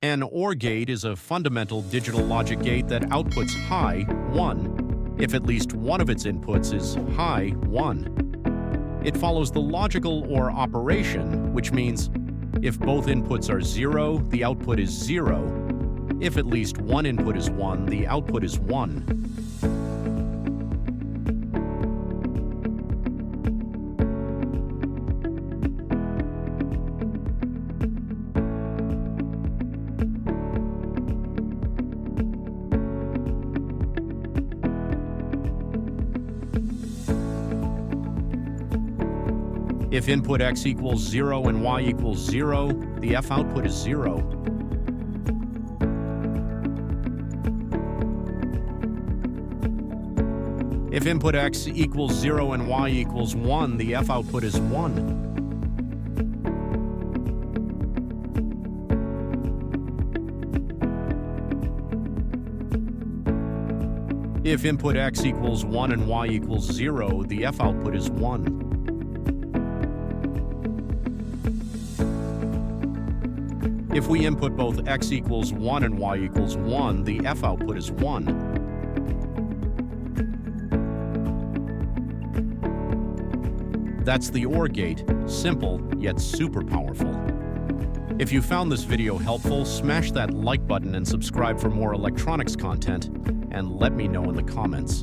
An OR gate is a fundamental digital logic gate that outputs high 1 if at least one of its inputs is high 1. It follows the logical OR operation, which means if both inputs are 0, the output is 0. If at least one input is 1, the output is 1. If input x equals 0 and y equals 0, the F output is 0. If input x equals 0 and y equals 1, the F output is 1. If input x equals 1 and y equals 0, the F output is 1. If we input both x equals 1 and y equals 1, the F output is 1. That's the OR gate, simple yet super powerful. If you found this video helpful, smash that like button and subscribe for more electronics content, and let me know in the comments.